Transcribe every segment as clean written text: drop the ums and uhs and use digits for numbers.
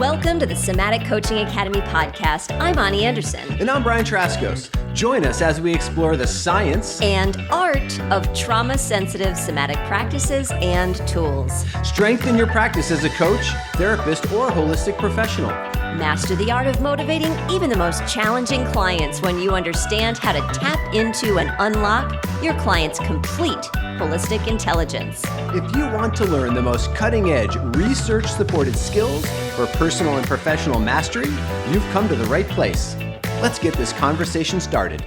Welcome to the Somatic Coaching Academy Podcast. I'm Ani Anderson. And I'm Brian Trzaskos. Join us as we explore the science and art of trauma-sensitive somatic practices and tools. Strengthen your practice as a coach, therapist, or holistic professional. Master the art of motivating even the most challenging clients when you understand how to tap into and unlock your client's complete holistic intelligence. If you want to learn the most cutting-edge, research-supported skills for personal and professional mastery, you've come to the right place. Let's get this conversation started.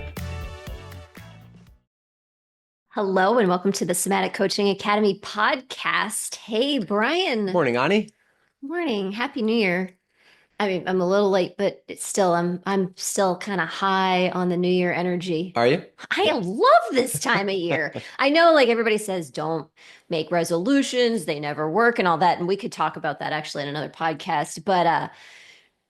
Hello, and welcome to the Somatic Coaching Academy Podcast. Hey, Brian. Morning, Ani. Morning. Happy New Year. I mean, I'm a little late, but it's still, I'm still kind of high on the New Year energy. Are you? I love this time of year. I know, like everybody says, don't make resolutions; they never work, and all that. And we could talk about that actually in another podcast. But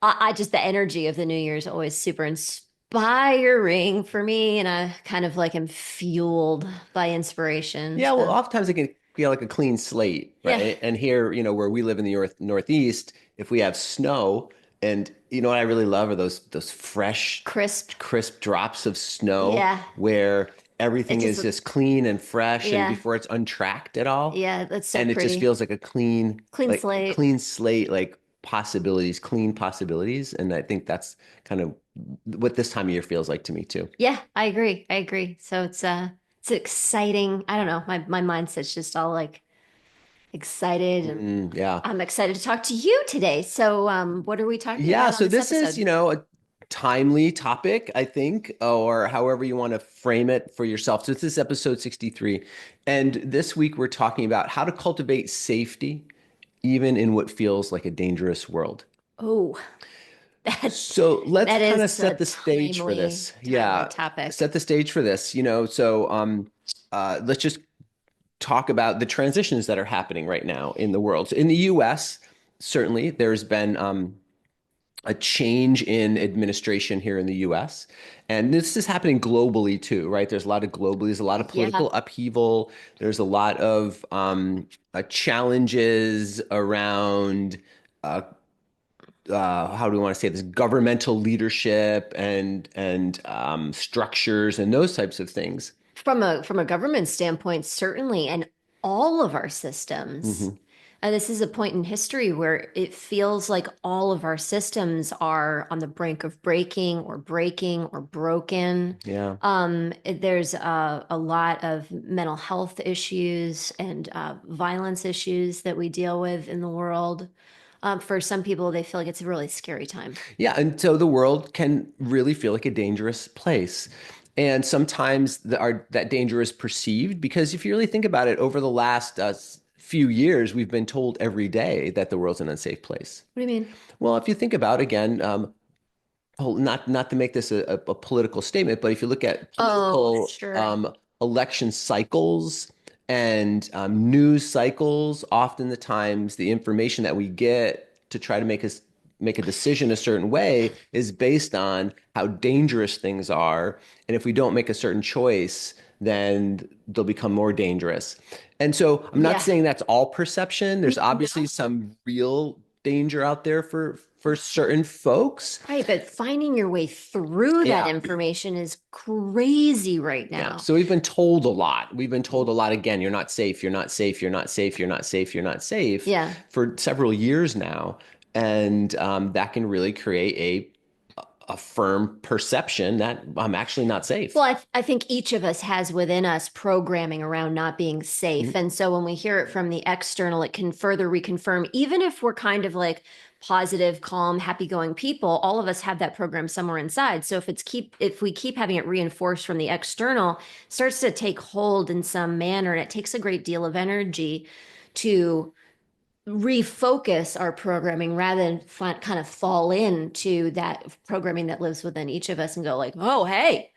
I just the energy of the New Year is always super inspiring for me, and I kind of like am fueled by inspiration. Yeah, well, oftentimes it can feel like a clean slate, right? Yeah. And here, where we live in the Northeast, if we have snow, and what I really love are those fresh, crisp drops of snow, where everything is just clean and fresh, and before it's untracked at all. Yeah, that's so and pretty. It just feels like a clean slate. Clean slate, like clean possibilities, and I think that's kind of what this time of year feels like to me too. Yeah, I agree. So it's exciting. I don't know. My mindset's just all like excited. And yeah. I'm excited to talk to you today. So what are we talking about? So on this episode? is, a timely topic, I think, or however you want to frame it for yourself. So this is episode 63. And this week we're talking about how to cultivate safety, even in what feels like a dangerous world. Oh, so let's kind of set the stage for this. Topic. Set the stage for this, So let's just talk about the transitions that are happening right now in the world. So in the US, certainly there's been a change in administration here in the US. And this is happening globally too, right? There's a lot of political upheaval. There's a lot of challenges around how do we want to say this, governmental leadership and structures and those types of things. From a government standpoint, certainly, and all of our systems. Mm-hmm. And this is a point in history where it feels like all of our systems are on the brink of breaking or broken. Yeah. There's a lot of mental health issues and violence issues that we deal with in the world. For some people, they feel like it's a really scary time. Yeah, and so the world can really feel like a dangerous place. And sometimes that danger is perceived because if you really think about it, over the last few years, we've been told every day that the world's an unsafe place. What do you mean? Well, if you think about, again, not to make this a political statement, but if you look at political election cycles and news cycles, often the times the information that we get to try to make a decision a certain way is based on how dangerous things are. And if we don't make a certain choice, then they'll become more dangerous. And so I'm not saying that's all perception. There's obviously some real danger out there for certain folks. Right, but finding your way through that information is crazy right now. Yeah. So we've been told a lot. Again, you're not safe, you're not safe, you're not safe, you're not safe, you're not safe for several years now. And that can really create a firm perception that I'm actually not safe. Well, I think each of us has within us programming around not being safe. Mm-hmm. And so when we hear it from the external, it can further reconfirm, even if we're kind of like positive, calm, happy-going people, all of us have that program somewhere inside. So if we keep having it reinforced from the external, it starts to take hold in some manner, and it takes a great deal of energy to refocus our programming rather than kind of fall into that programming that lives within each of us and go like, oh, hey,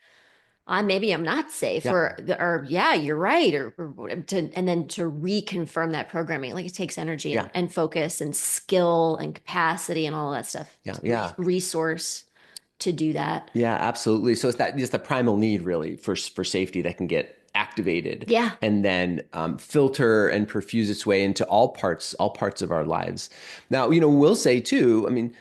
maybe I'm not safe, or yeah, you're right, and then to reconfirm that programming, like it takes energy and focus and skill and capacity and all of that stuff. Resource to do that. Yeah, absolutely. So it's just the primal need really for safety that can get activated Yeah. and then filter and perfuse its way into all parts of our lives. Now, we'll say too, I mean,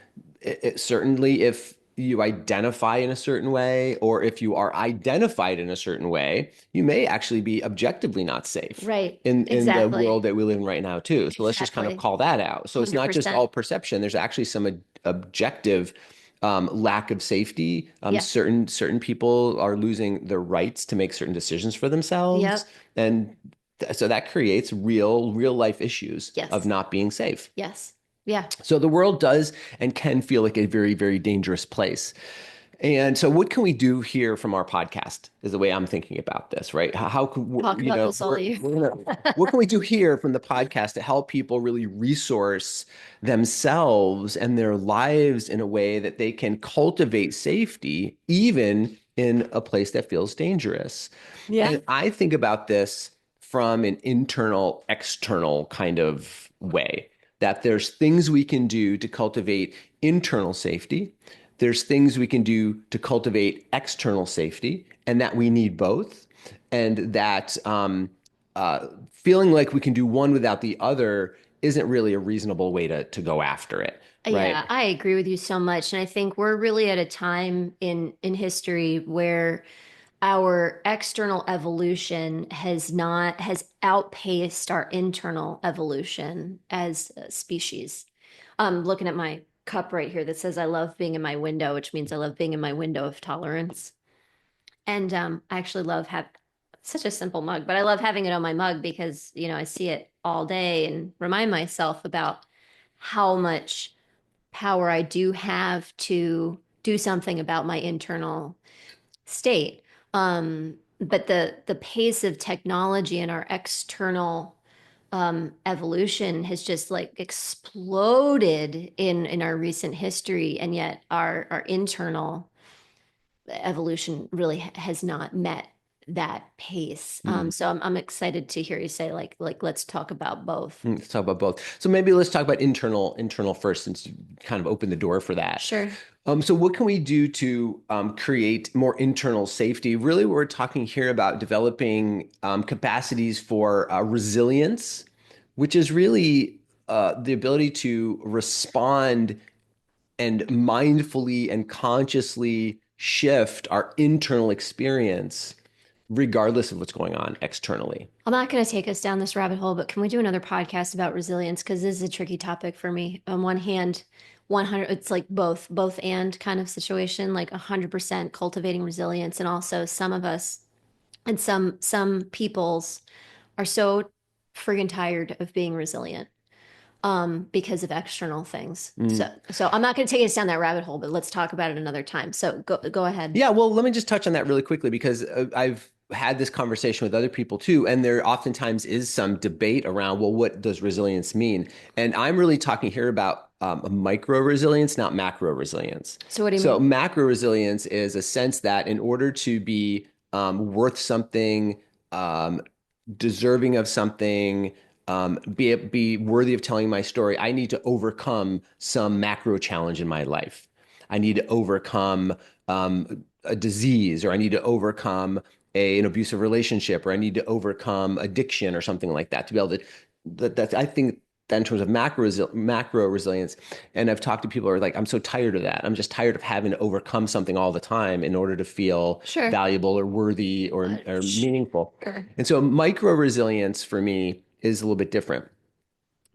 certainly if you identify in a certain way, or if you are identified in a certain way, you may actually be objectively not safe Right. in the world Exactly. that we live in right now too. So let's just kind of Exactly. call that out. So it's not just 100%. all perception. There's actually some objective lack of safety. Yeah. Certain people are losing their rights to make certain decisions for themselves, Yep. and so that creates real life issues of Yes. not being safe. Yes. Yeah. So the world does and can feel like a very dangerous place. And so, what can we do here from our podcast? Is the way I'm thinking about this, right? How can Talk about this all you. what can we do here from the podcast to help people really resource themselves and their lives in a way that they can cultivate safety, even in a place that feels dangerous? Yeah. And I think about this from an internal, external kind of way, that there's things we can do to cultivate internal safety. There's things we can do to cultivate external safety, and that we need both. And that feeling like we can do one without the other isn't really a reasonable way to go after it, right? Yeah, I agree with you so much. And I think we're really at a time in history where our external evolution has outpaced our internal evolution as a species. Looking at my cup right here that says I love being in my window, which means I love being in my window of tolerance. And I actually love have such a simple mug, but I love having it on my mug because, I see it all day and remind myself about how much power I do have to do something about my internal state. But the pace of technology and our external evolution has just like exploded in our recent history, and yet our internal evolution really has not met that pace. Mm. So I'm excited to hear you say like let's talk about both. Let's talk about both. So maybe let's talk about internal first, since you kind of opened the door for that. Sure. So what can we do to create more internal safety? Really, we're talking here about developing capacities for resilience, which is really the ability to respond and mindfully and consciously shift our internal experience, regardless of what's going on externally. I'm not going to take us down this rabbit hole, but can we do another podcast about resilience? Because this is a tricky topic for me. On one hand, 100, it's like both and kind of situation, like 100% cultivating resilience. And also some of us and some peoples are so friggin' tired of being resilient because of external things. Mm. So I'm not going to take us down that rabbit hole, but let's talk about it another time. So go ahead. Yeah, well, let me just touch on that really quickly, because I've had this conversation with other people too, and there oftentimes is some debate around, well, what does resilience mean? And I'm really talking here about micro resilience, not macro resilience. So what do you So mean? macro resilience is a sense that in order to be worth something, um, deserving of something, be worthy of telling my story, I need to overcome some macro challenge in my life. I need to overcome a disease, or I need to overcome an abusive relationship, or I need to overcome addiction or something like that to be able to. That I think that in terms of macro resilience, and I've talked to people who are like, I'm so tired of that. I'm just tired of having to overcome something all the time in order to feel Sure. valuable or worthy or meaningful. Sure. And so micro resilience for me is a little bit different.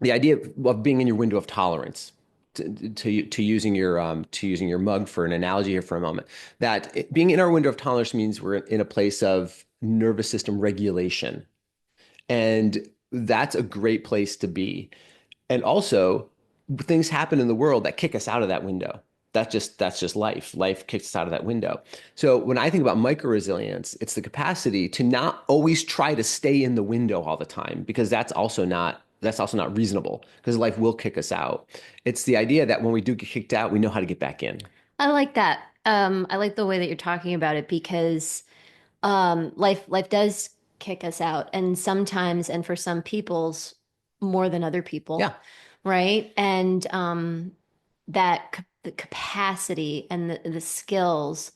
The idea of being in your window of tolerance, to using your mug for an analogy here for a moment, that being in our window of tolerance means we're in a place of nervous system regulation, and that's a great place to be. And also, things happen in the world that kick us out of that window. That's just life. Life kicks us out of that window. So when I think about micro resilience, it's the capacity to not always try to stay in the window all the time, because that's also not reasonable, because life will kick us out. It's the idea that when we do get kicked out, we know how to get back in. I like that. I like the way that you're talking about it because life does kick us out, and sometimes, and for some peoples, more than other people, Yeah. right? And the capacity and the skills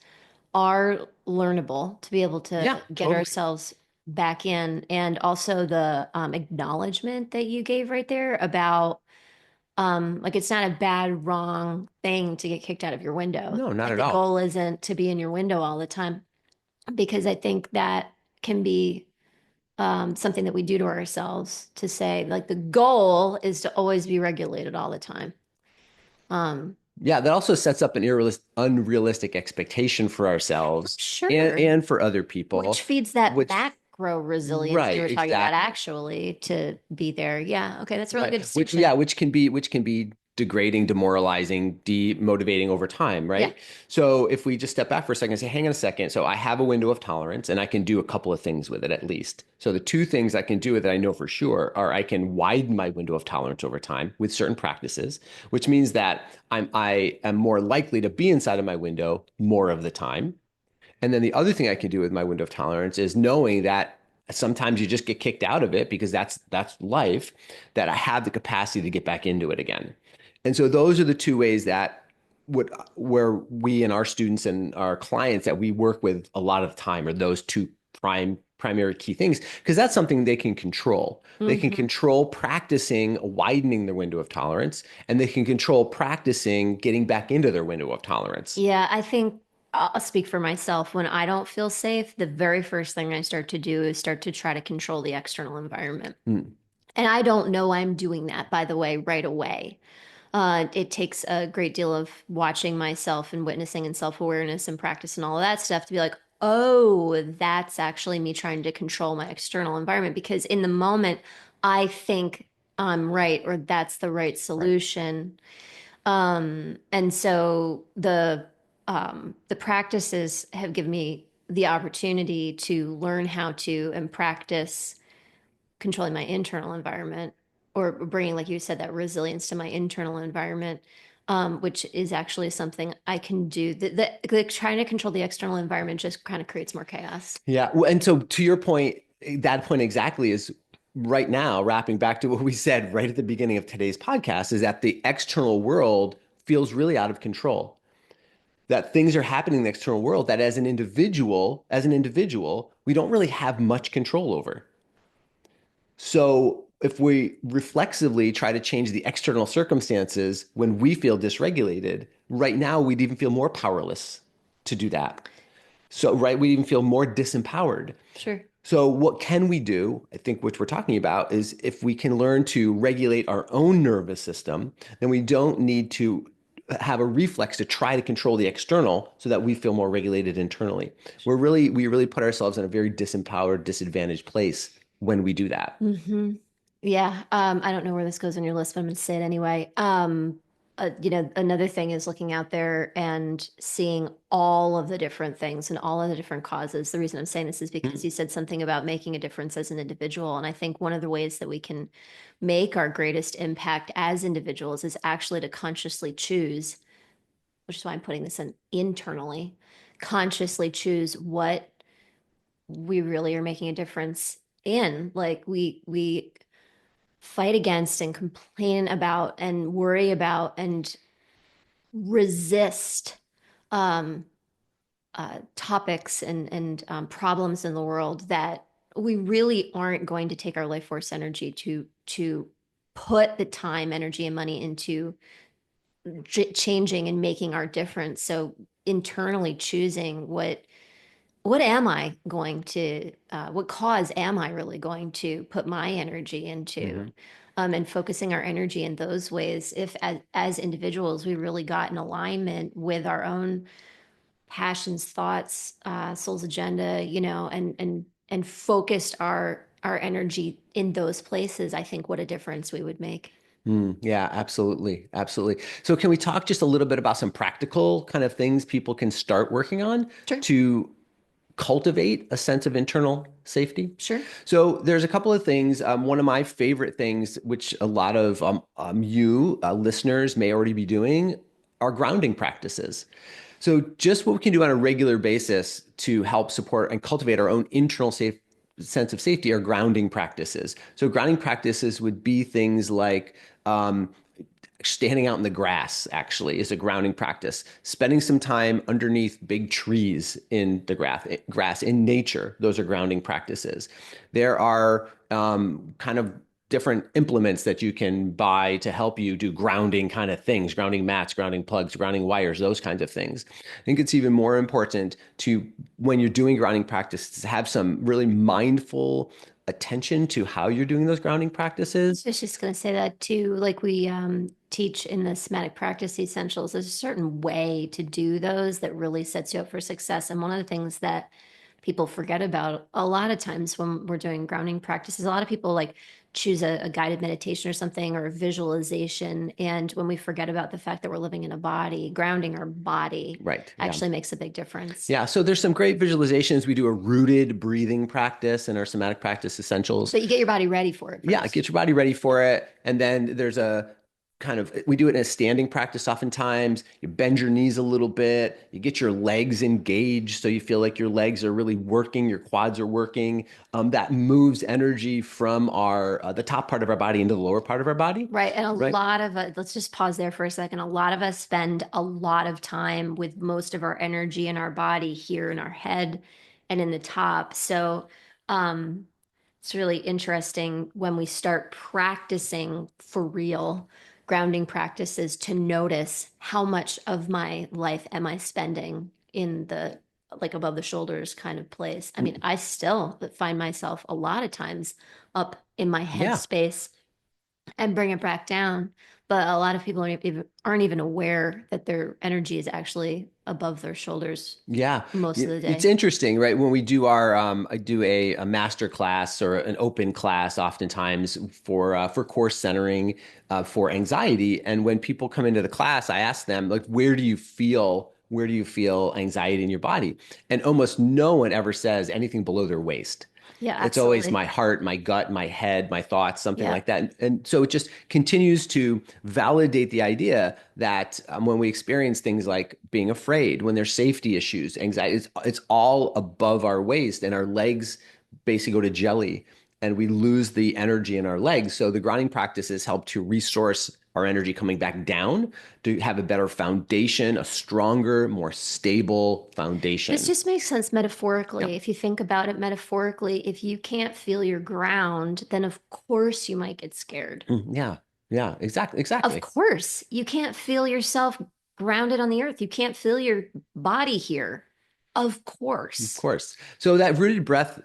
are learnable to be able to Yeah, get totally. ourselves back in. And also the acknowledgement that you gave right there about like it's not a bad, wrong thing to get kicked out of your window. No, not Like at the all. goal isn't to be in your window all the time, because I think that can be something that we do to ourselves to say, like, the goal is to always be regulated all the time. Um, Yeah, that also sets up an unrealistic expectation for ourselves sure. and for other Which people, feeds that which, macro resilience you right, were talking about exactly. actually to be there. Yeah. Okay. That's a really Right. good distinction. Which can be degrading, demoralizing, demotivating over time, Yeah. right? So if we just step back for a second and say, hang on a second. So I have a window of tolerance and I can do a couple of things with it at least. So the two things I can do with it, I know for sure, are I can widen my window of tolerance over time with certain practices, which means that I am more likely to be inside of my window more of the time. And then the other thing I can do with my window of tolerance is knowing that sometimes you just get kicked out of it because that's life, that I have the capacity to get back into it again. And so those are the two ways that would where we and our students and our clients that we work with a lot of the time are those two primary key things, because that's something they can control. They can Hmm. control practicing widening their window of tolerance, and they can control practicing getting back into their window of tolerance. Yeah. I think I'll speak for myself. When I don't feel safe, the very first thing I start to do is start to try to control the external environment. Mm, And I don't know I'm doing that, by the way, right away. It takes a great deal of watching myself and witnessing and self-awareness and practice and all of that stuff to be like, oh, that's actually me trying to control my external environment. Because in the moment, I think I'm right or that's the right right. solution. And so the practices have given me the opportunity to learn how to and practice controlling my internal environment or bringing, like you said, that resilience to my internal environment, which is actually something I can do. Trying to control the external environment just kind of creates more chaos. Yeah. Well, and so to your point, that point exactly is right now, wrapping back to what we said right at the beginning of today's podcast, is that the external world feels really out of control. That things are happening in the external world that as an individual, we don't really have much control over. So if we reflexively try to change the external circumstances when we feel dysregulated, right now we'd even feel more powerless to do that. So, right, we even feel more disempowered. Sure. So, what can we do? I think what we're talking about is if we can learn to regulate our own nervous system, then we don't need to have a reflex to try to control the external so that we feel more regulated internally. We really put ourselves in a very disempowered, disadvantaged place when we do that. Hmm. Yeah. I don't know where this goes on your list, but I'm going to say it anyway. Another thing is looking out there and seeing all of the different things and all of the different causes. The reason I'm saying this is because Mm, you said something about making a difference as an individual. And I think one of the ways that we can make our greatest impact as individuals is actually to consciously choose, which is why I'm putting this in internally, consciously choose what we really are making a difference in. Like we fight against and complain about and worry about and resist um, topics and problems in the world that we really aren't going to take our life force energy to put the time, energy, and money into changing and making our difference. So internally choosing what am I going to, what cause am I really going to put my energy into? mhm. And focusing our energy in those ways, if as individuals, we really got in alignment with our own passions, thoughts, soul's agenda, and focused our energy in those places, I think what a difference we would make. Yeah, absolutely. Absolutely. So, can we talk just a little bit about some practical kind of things people can start working on Sure, to cultivate a sense of internal safety? sure. So there's a couple of things. One of my favorite things, which a lot of you listeners may already be doing, are grounding practices. So just what we can do on a regular basis to help support and cultivate our own internal safe sense of safety are grounding practices. So grounding practices would be things like Standing out in the grass actually is a grounding practice. Spending some time underneath big trees in the grass in nature, those are grounding practices. There are kind of different implements that you can buy to help you do grounding kind of things, grounding mats, grounding plugs, grounding wires, those kinds of things. I think it's even more important to, when you're doing grounding practice, to have some really mindful attention to how you're doing those grounding practices. I was just going to say that too. Like we teach in the Somatic Practice Essentials, there's a certain way to do those that really sets you up for success. And one of the things that people forget about a lot of times when we're doing grounding practices, a lot of people like choose a guided meditation or something or a visualization. And when we forget about the fact that we're living in a body, grounding our body Right. Yeah. actually makes a big difference. Yeah. So there's some great visualizations. We do a rooted breathing practice in our somatic practice essentials. But you get your body ready for it Yeah, first. get your body ready for it. And then there's a kind of, we do it in a standing practice oftentimes. You bend your knees a little bit, you get your legs engaged so you feel like your legs are really working, your quads are working. That moves energy from our the top part of our body into the lower part of our body. Right. And a Right. lot of let's just pause there for a second. A lot of us spend a lot of time with most of our energy in our body here in our head and in the top. So, um, it's really interesting when we start practicing for real grounding practices to notice how much of my life am I spending in the like above the shoulders kind of place. I mean, I still find myself a lot of times up in my head Yeah. space and bring it back down. But a lot of people aren't even aware that their energy is actually above their shoulders Yeah, most of the it's day. interesting, right? When we do I do a master class or an open class, oftentimes for course centering, for anxiety. And when people come into the class, I ask them like, where do you feel anxiety in your body? And almost no one ever says anything below their waist. Yeah, It's always absolutely. my heart, my gut, my head, my thoughts, something Yeah. like that. And so it just continues to validate the idea that when we experience things like being afraid, when there's safety issues, anxiety, it's all above our waist and our legs basically go to jelly and we lose the energy in our legs. So the grounding practices help to resource our energy coming back down to have a better foundation, a stronger, more stable This foundation. just makes sense Yeah. metaphorically. If you think about it metaphorically, if you can't feel your ground, then of course you might get scared. Yeah. Yeah. Exactly. Of Exactly. course, you can't feel yourself grounded on the earth. You can't feel your body here. Of Of course. course. So that rooted breath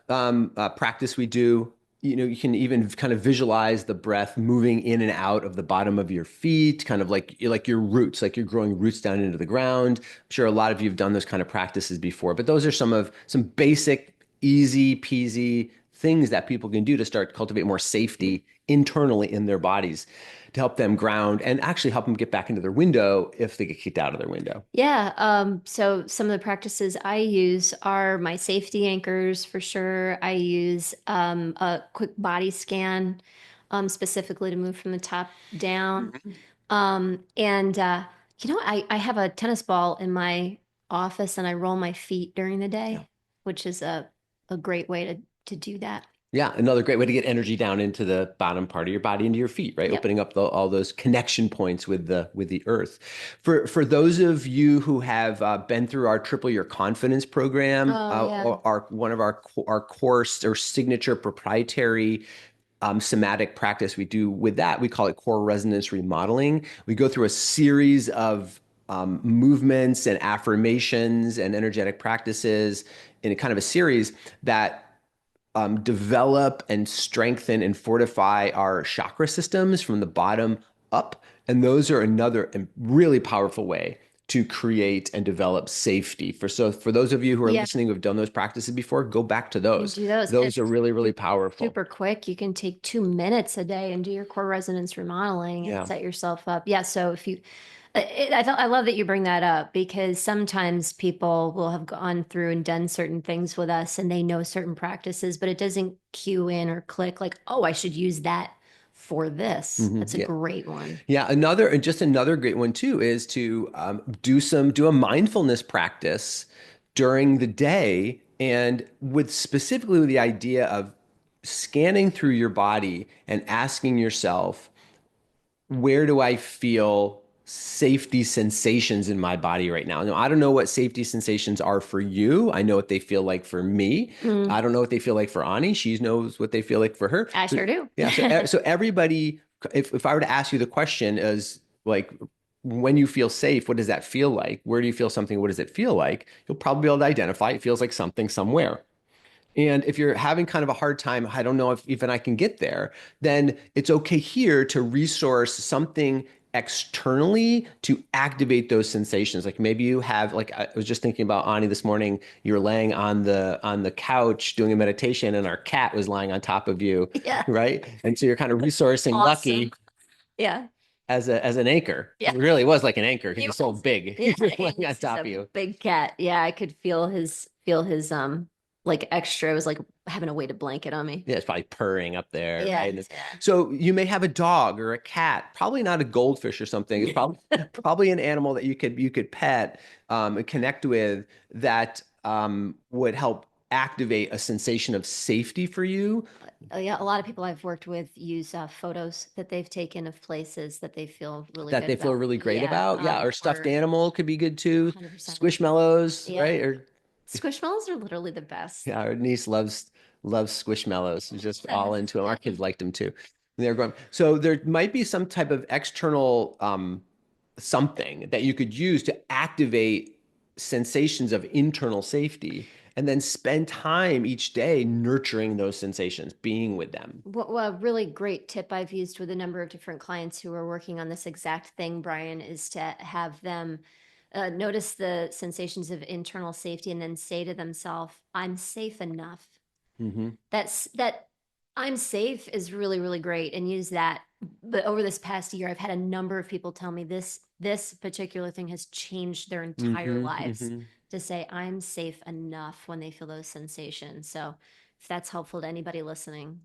practice we do, you can even kind of visualize the breath moving in and out of the bottom of your feet, kind of like your roots, like you're growing roots down into the ground. I'm sure a lot of you have done those kind of practices before, but those are some basic, easy peasy things that people can do to start cultivate more safety internally in their bodies to help them ground and actually help them get back into their window if they get kicked out of their window. Yeah, so some of the practices I use are my safety anchors for sure. I use a quick body scan specifically to move from the top down. And I have a tennis ball in my office and I roll my feet during the Yeah. day, which is a great way to do that. Yeah, another great way to get energy down into the bottom part of your body, into your feet, right? Yep. Opening up all those connection points with the earth. For those of you who have been through our Triple Your Confidence program, Oh yeah. or our one of our course or signature proprietary somatic practice we do with that, we call it core resonance remodeling. We go through a series of movements and affirmations and energetic practices in a kind of a series that develop and strengthen and fortify our chakra systems from the bottom up. And those are another really powerful way to create and develop safety. For those of you who are Yeah. listening who have done those practices before, go back to And those. do those. Those are It's really, really powerful. super quick. You can take 2 minutes a day and do your core resonance remodeling and Yeah. set yourself up. Yeah. So if you, I love that you bring that up because sometimes people will have gone through and done certain things with us and they know certain practices, but it doesn't cue in or click like, oh, I should use that for this. That's a Yeah. great one. Yeah, another great one too is to do a mindfulness practice during the day, and with specifically with the idea of scanning through your body and asking yourself, where do I feel safety sensations in my body right now? Now, I don't know what safety sensations are for you. I know what they feel like for me. Mm, I don't know what they feel like for Ani. She knows what they feel like for her. I So, sure do. yeah, so everybody, if I were to ask you the question is like, when you feel safe, what does that feel like? Where do you feel something? What does it feel like? You'll probably be able to identify it feels like something somewhere. And if you're having kind of a hard time, I don't know if even I can get there, then it's okay here to resource something externally to activate those sensations. Like maybe you have, like I was just thinking about Ani this morning, you were laying on the couch doing a meditation and our cat was lying on top of you, Yeah. right? And so you're kind of resourcing Awesome. Lucky Yeah. as an anchor. Yeah. It really was like an anchor because He he's so was. big. Yeah, He's just he laying on was. He's top a of you. big cat. Yeah, I could feel his like extra. It was like having a weighted blanket on me. Yeah, it's probably purring up there, Yeah, right? yeah. So you may have a dog or a cat, probably not a goldfish or something. It's probably an animal that you could pet and connect with that would help activate a sensation of safety for you. Yeah, a lot of people I've worked with use photos that they've taken of places that they feel really That good they feel about. really great Yeah, about. Yeah, or stuffed or animal could be good too. 100%. Squishmallows, Yeah. right? Or Squishmallows are literally the best. yeah, our niece loves Squishmallows. She's just all into them. Our kids liked them too. And they're going. So there might be some type of external something that you could use to activate sensations of internal safety, and then spend time each day nurturing those sensations, being with them. What a really great tip I've used with a number of different clients who are working on this exact thing, Brian, is to have them notice the sensations of internal safety and then say to themselves, I'm safe enough. Hmm. That I'm safe is really, really great, and use that. But over this past year, I've had a number of people tell me this particular thing has changed their entire Hmm. lives, Hmm. to say I'm safe enough when they feel those sensations. So if that's helpful to anybody listening,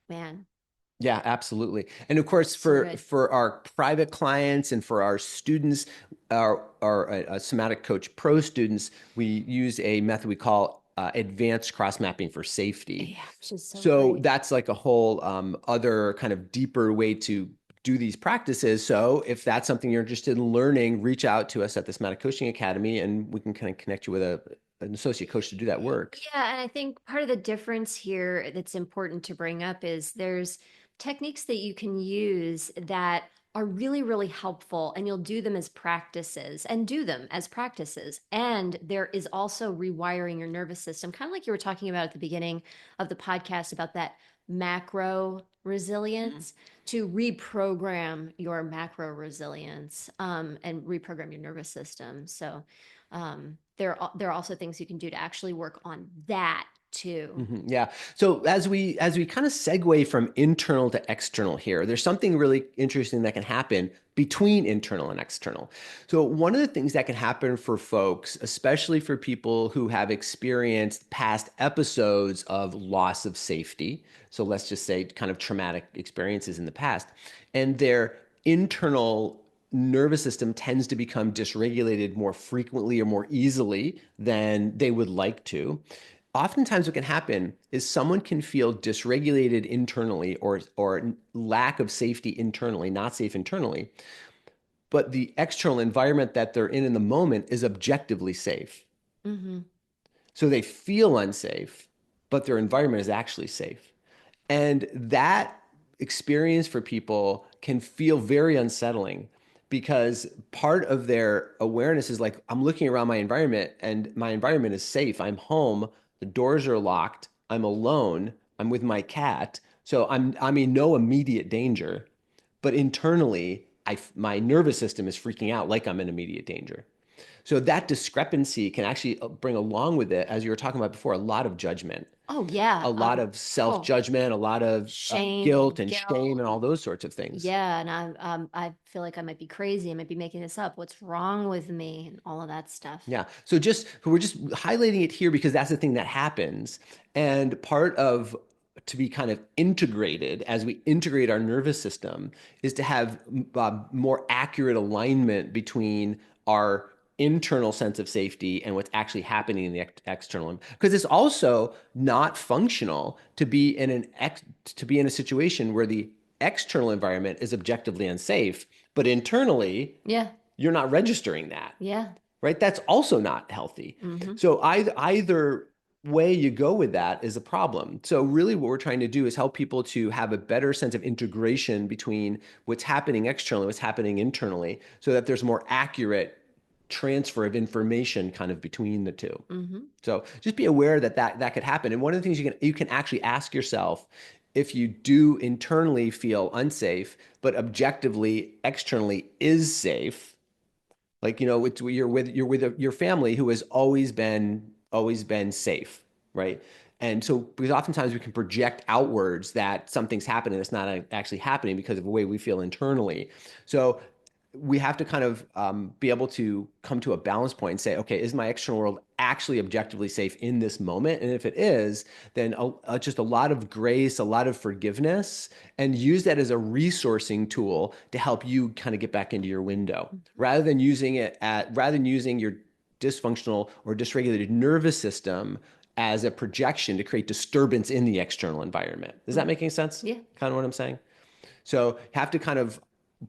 man, Yeah, absolutely. And of course, so for good. our private clients and for our students, our Somatic Coach Pro students, we use a method we call advanced cross mapping for safety. Yeah, which is so So great. that's like a whole other kind of deeper way to do these practices. So if that's something you're interested in learning, reach out to us at the Somatic Coaching Academy, and we can kind of connect you with an associate coach to do that work. Yeah, and I think part of the difference here that's important to bring up is there's techniques that you can use that are really, really helpful, and you'll do them as practices and do them as practices. And there is also rewiring your nervous system, kind of like you were talking about at the beginning of the podcast about that macro resilience, to reprogram your macro resilience, and reprogram your nervous system. So there are also things you can do to actually work on that too. Yeah. So as we kind of segue from internal to external here, there's something really interesting that can happen between internal and external. So one of the things that can happen for folks, especially for people who have experienced past episodes of loss of safety, so let's just say kind of traumatic experiences in the past, and their internal nervous system tends to become dysregulated more frequently or more easily than they would like to. Oftentimes what can happen is someone can feel dysregulated internally or lack of safety internally, not safe internally, but the external environment that they're in the moment is objectively safe. Mm-hmm. So they feel unsafe, but their environment is actually safe. And that experience for people can feel very unsettling because part of their awareness is like, I'm looking around my environment and my environment is safe. I'm home, the doors are locked, I'm alone, I'm with my cat. So I'm in no immediate danger. But internally, my nervous system is freaking out like I'm in immediate danger. So that discrepancy can actually bring along with it, as you were talking about before, a lot of judgment, Oh yeah. a lot of Oh, self-judgment, a lot of shame guilt and and shame guilt. and all those sorts of things. Yeah, and I feel like I might be crazy. I might be making this up. What's wrong with me? And all of that stuff. Yeah. So we're just highlighting it here because that's the thing that happens. And part of to be kind of integrated as we integrate our nervous system is to have more accurate alignment between our internal sense of safety and what's actually happening in the external. Because it's also not functional to be in a situation where the external environment is objectively unsafe, but internally, Yeah. you're not registering that. Yeah. Right? That's also not healthy. Mm-hmm. So either way you go with that is a problem. So really what we're trying to do is help people to have a better sense of integration between what's happening externally, what's happening internally, so that there's more accurate transfer of information kind of between the two. Mm-hmm. So just be aware that that could happen. And one of the things you can actually ask yourself, if you do internally feel unsafe, but objectively externally is safe, like, you're with your family who has always been safe, right? And so because oftentimes we can project outwards that something's happening that's not actually happening because of the way we feel internally. So we have to kind of be able to come to a balance point and say, okay, is my external world actually objectively safe in this moment? And if it is, then just a lot of grace, a lot of forgiveness, and use that as a resourcing tool to help you kind of get back into your window, rather than using your dysfunctional or dysregulated nervous system as a projection to create disturbance in the external environment. Does that make any sense? Yeah. Kind of what I'm saying? So have to kind of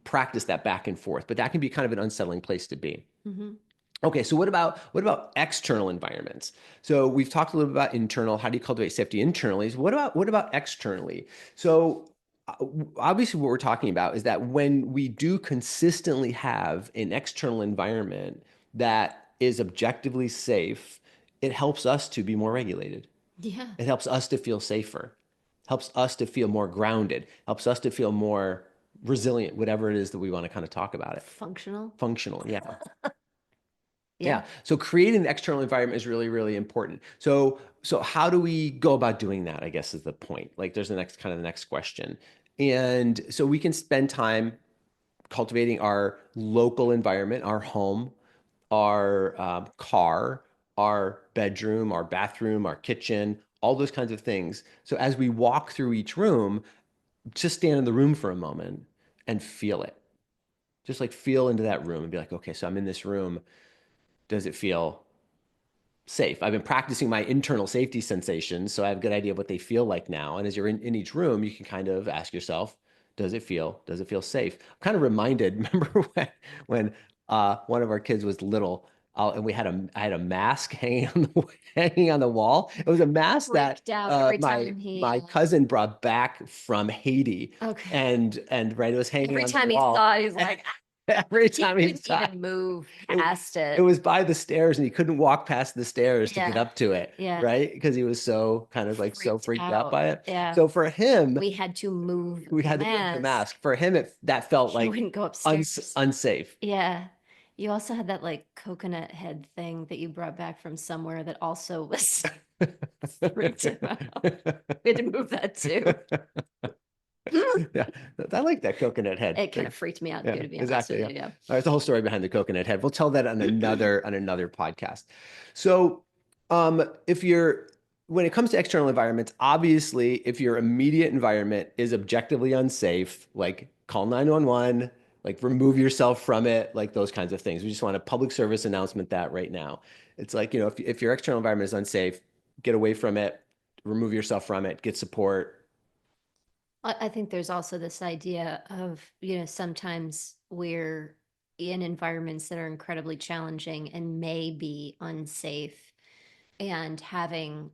practice that back and forth, but that can be kind of an unsettling place to be. Mm-hmm. Okay, so what about external environments? So we've talked a little bit about internal. How do you cultivate safety internally? So what about externally? So uh, obviously, what we're talking about is that when we do consistently have an external environment that is objectively safe, it helps us to be more regulated. Yeah. It helps us to feel safer, helps us to feel more grounded, helps us to feel more resilient, whatever it is that we want to kind of talk about it. Functional. Functional, yeah. Yeah. Yeah. So creating the external environment is really, really important. So how do we go about doing that, I guess is the point. Like there's the next question. And so we can spend time cultivating our local environment, our home, our car, our bedroom, our bathroom, our kitchen, all those kinds of things. So as we walk through each room, just stand in the room for a moment and feel it. Just like feel into that room and be like, okay, so I'm in this room. Does it feel safe? I've been practicing my internal safety sensations, so I have a good idea of what they feel like now. And as you're in each room, you can kind of ask yourself, does it feel safe? I'm kind of reminded, remember when one of our kids was little, and I had a mask hanging on the wall. It was a mask that Freaked out every my time he my cousin brought back from Haiti, okay. and right, it was hanging Every on the time he wall. saw it, he's like, Every he time he couldn't saw even move it, past it it. was by the stairs and he couldn't walk past the stairs to get Yeah. up to it, Yeah. right? Because he was so kind of like so Freaked freaked out out. by it. Yeah. So for him, We had to move we the had to move the mask. mask. For him, that felt He like wouldn't go upstairs. unsafe. Yeah. You also had that like coconut head thing that you brought back from somewhere that also was freaked him out. We had to move that too. Yeah, I like that coconut head. It kind of freaked me out Yeah, too, to be honest exactly. with Yeah. you. Yeah. There's a whole story behind the coconut head. We'll tell that on another podcast. So, if you're when it comes to external environments, obviously, if your immediate environment is objectively unsafe, like call 911, like remove yourself from it, like those kinds of things. We just want a public service announcement that right now. It's like, if your external environment is unsafe, get away from it, remove yourself from it, get support. I think there's also this idea of, sometimes we're in environments that are incredibly challenging and may be unsafe, and having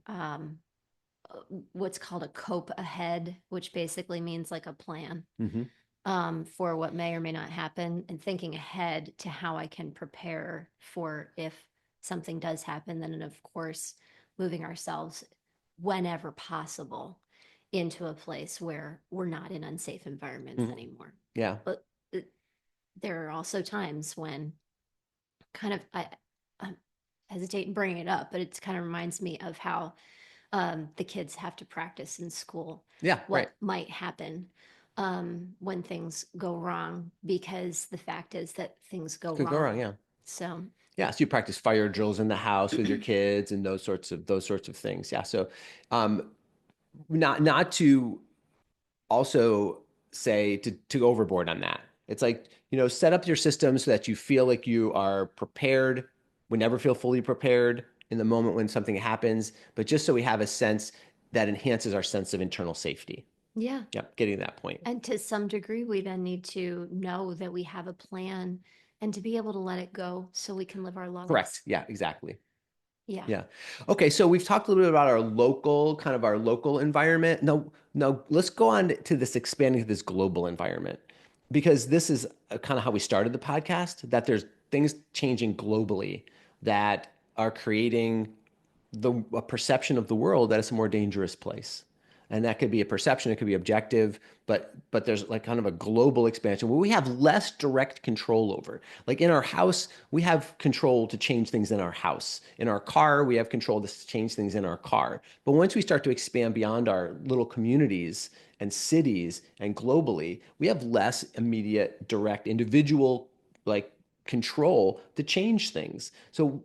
what's called a cope ahead, which basically means like a plan Hmm. for what may or may not happen, and thinking ahead to how I can prepare for if something does happen, then, and of course, moving ourselves whenever possible into a place where we're not in unsafe environments Hmm. anymore. Yeah. But there are also times when kind of I hesitate in bringing it up, but it kind of reminds me of how the kids have to practice in school Yeah, right. what might happen when things go wrong, because the fact is that things go Could go wrong, wrong. yeah. So, Yeah, so you practice fire drills in the house with your kids and those sorts of things. Yeah. So um not to also say to go overboard on that. It's like, set up your system so that you feel like you are prepared. We never feel fully prepared in the moment when something happens, but just so we have a sense that enhances our sense of internal safety. Yeah. Yeah, getting to that point. And to some degree, we then need to know that we have a plan and to be able to let it go so we can live our Correct. lives. Yeah, exactly. Yeah. Yeah. Okay, so we've talked a little bit about our local, kind of our local environment. Now let's go on to this expanding to this global environment, because this is kind of how we started the podcast, that there's things changing globally that are creating a perception of the world that it's a more dangerous place. And that could be a perception, it could be objective, but there's like kind of a global expansion where we have less direct control over. Like in our house, we have control to change things in our house. In our car, we have control to change things in our car. But once we start to expand beyond our little communities and cities and globally, we have less immediate, direct, individual like control to change things. So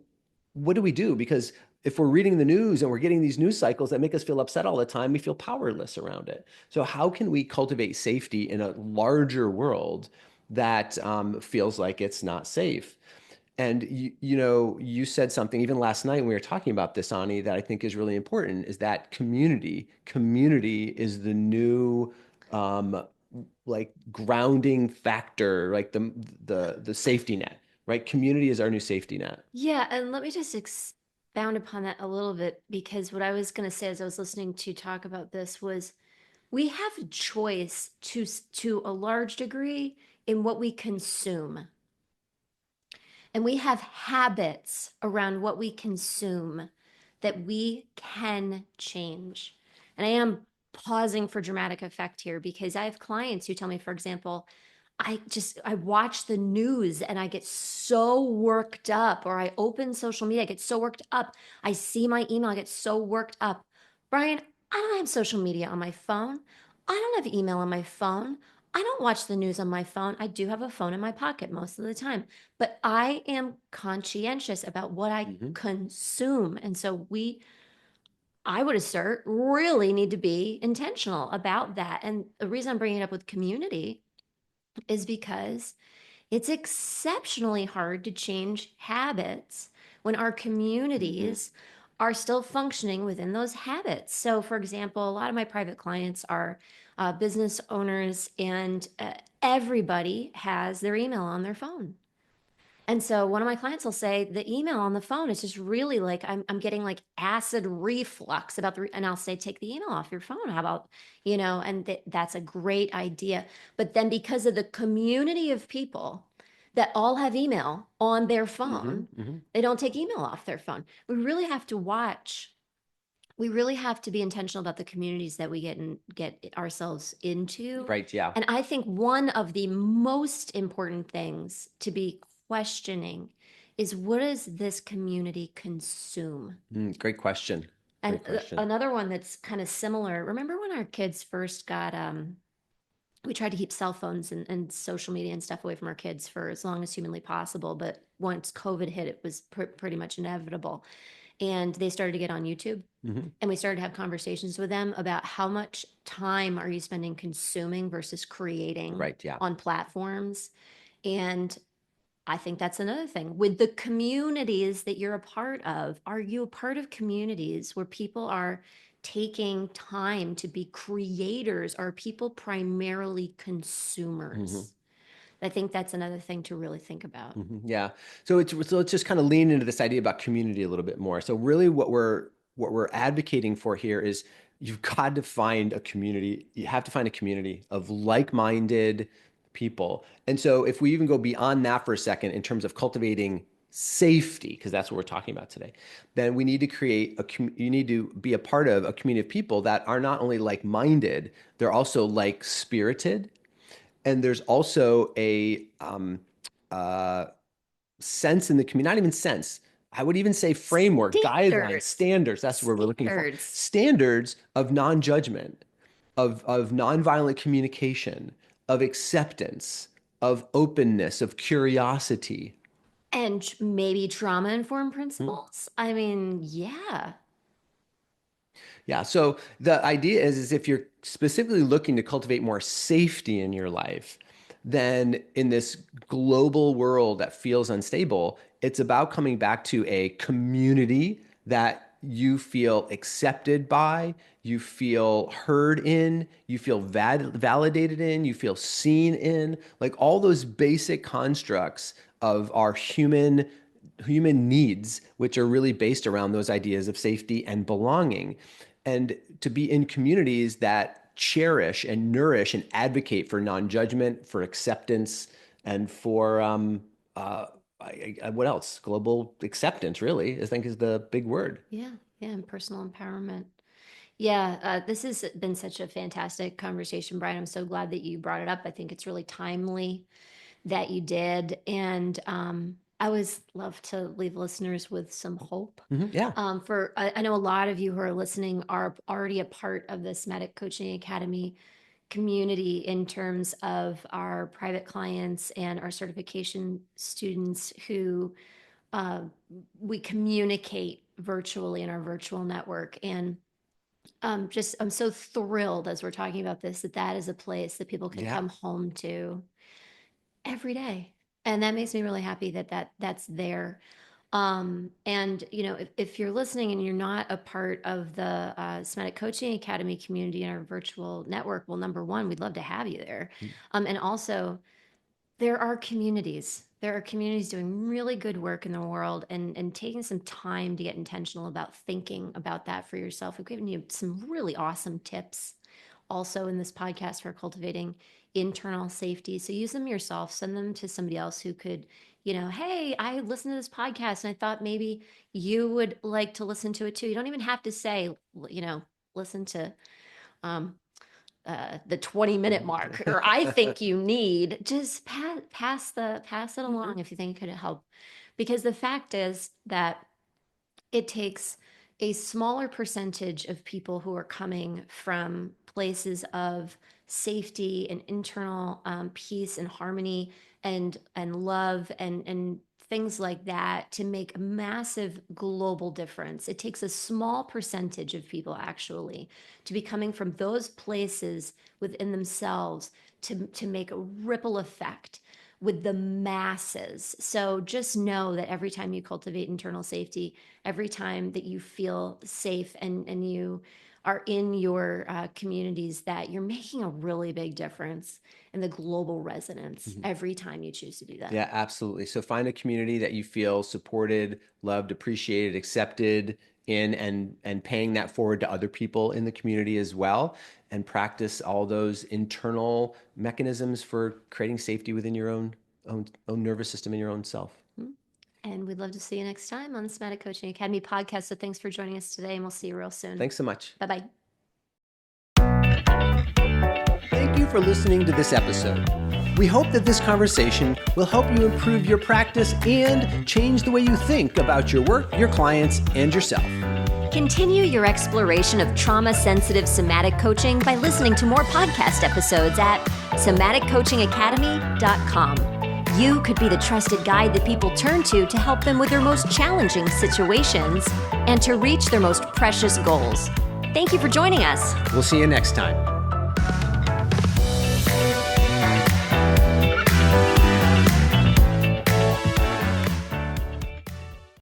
what do we do? Because if we're reading the news and we're getting these news cycles that make us feel upset all the time, we feel powerless around it. So how can we cultivate safety in a larger world that feels like it's not safe? And you said something even last night when we were talking about this, Ani, that I think is really important, is that community. Community is the new um, like grounding factor, like the safety net, right? Community is our new safety net. Yeah. And let me just expound upon that a little bit, because what I was going to say as I was listening to talk about this was we have a choice to a large degree in what we consume. And we have habits around what we consume that we can change. And I am pausing for dramatic effect here because I have clients who tell me, for example, I watch the news and I get so worked up, or I open social media, I get so worked up. I see my email, I get so worked up. Brian, I don't have social media on my phone. I don't have email on my phone. I don't watch the news on my phone. I do have a phone in my pocket most of the time, but I am conscientious about what I Mm-hmm. consume. And so I would assert, really need to be intentional about that. And the reason I'm bringing it up with community is because it's exceptionally hard to change habits when our Mm-hmm. communities are still functioning within those habits. So, for example, a lot of my private clients are business owners, and everybody has their email on their phone. And so one of my clients will say the email on the phone is just really like I'm getting like acid reflux about and I'll say, take the email off your phone. How about, and that's a great idea. But then because of the community of people that all have email on their Mm-hmm. phone, Mm-hmm. they don't take email off their phone. We really have to watch. We really have to be intentional about the communities that we get ourselves into. Right. Yeah. And I think one of the most important things to be questioning is, what does this community consume? Great question. And Great question. another one that's kind of similar. Remember when our kids first got we tried to keep cell phones and social media and stuff away from our kids for as long as humanly possible, but once COVID hit, it was pretty much inevitable. And they started to get on YouTube, Mm-hmm. and we started to have conversations with them about how much time are you spending consuming versus creating Right. Yeah. on platforms. And I think that's another thing with the communities that you're a part of. Are you a part of communities where people are taking time to be creators? Or are people primarily Mm-hmm. consumers? I think that's another thing to really think about. Yeah. So let's just kind of lean into this idea about community a little bit more. So really what we're advocating for here is you've got to find a community. You have to find a community of like-minded people. And so if we even go beyond that for a second in terms of cultivating safety, because that's what we're talking about today, then we need to create you need to be a part of a community of people that are not only like-minded, they're also like-spirited, and there's also a uh, sense in the community, not even sense. I would even say framework, guidelines, Standards. standards. That's what we're looking for. Standards. Standards of non-judgment, of nonviolent communication, of acceptance, of openness, of curiosity. And maybe trauma informed Hmm? principles. I mean, yeah. Yeah. So the idea is if you're specifically looking to cultivate more safety in your life, then in this global world that feels unstable, it's about coming back to a community that you feel accepted by, you feel heard in, you feel validated in, you feel seen in, like all those basic constructs of our human needs, which are really based around those ideas of safety and belonging. And to be in communities that cherish and nourish and advocate for non-judgment, for acceptance, and for what else? Global acceptance, really, I think is the big word. Yeah, and personal empowerment. Yeah, this has been such a fantastic conversation, Brian. I'm so glad that you brought it up. I think it's really timely that you did. And I always love to leave listeners with some hope. Yeah. I know a lot of you who are listening are already a part of the Somatic Coaching Academy community in terms of our private clients and our certification students who we communicate virtually in our virtual network. And I'm so thrilled as we're talking about this, that is a place that people can come home to every day. And that makes me really happy that's there. And if you're listening and you're not a part of the Somatic Coaching Academy community in our virtual network, well, number one, we'd love to have you there. And also, there are communities. There are communities doing really good work in the world and taking some time to get intentional about thinking about that for yourself. We've given you some really awesome tips also in this podcast for cultivating internal safety. So use them yourself, send them to somebody else who could, hey, I listened to this podcast and I thought maybe you would like to listen to it too. You don't even have to say, listen to the 20-minute mark, or I think you need, just pass it along if you think it could help. Because the fact is that it takes a smaller percentage of people who are coming from places of safety and internal peace and harmony and love and things like that to make a massive global difference. It takes a small percentage of people actually to be coming from those places within themselves to make a ripple effect with the masses. So just know that every time you cultivate internal safety, every time that you feel safe and you are in your communities, that you're making a really big difference in the global resonance every time you choose to do that. Yeah, absolutely. So find a community that you feel supported, loved, appreciated, accepted in, and paying that forward to other people in the community as well, and practice all those internal mechanisms for creating safety within your own nervous system and your own self. And we'd love to see you next time on the Somatic Coaching Academy podcast. So thanks for joining us today, and we'll see you real soon. Thanks so much. Bye-bye. Thank you for listening to this episode. We hope that this conversation will help you improve your practice and change the way you think about your work, your clients, and yourself. Continue your exploration of trauma-sensitive somatic coaching by listening to more podcast episodes at somaticcoachingacademy.com. You could be the trusted guide that people turn to help them with their most challenging situations and to reach their most precious goals. Thank you for joining us. We'll see you next time.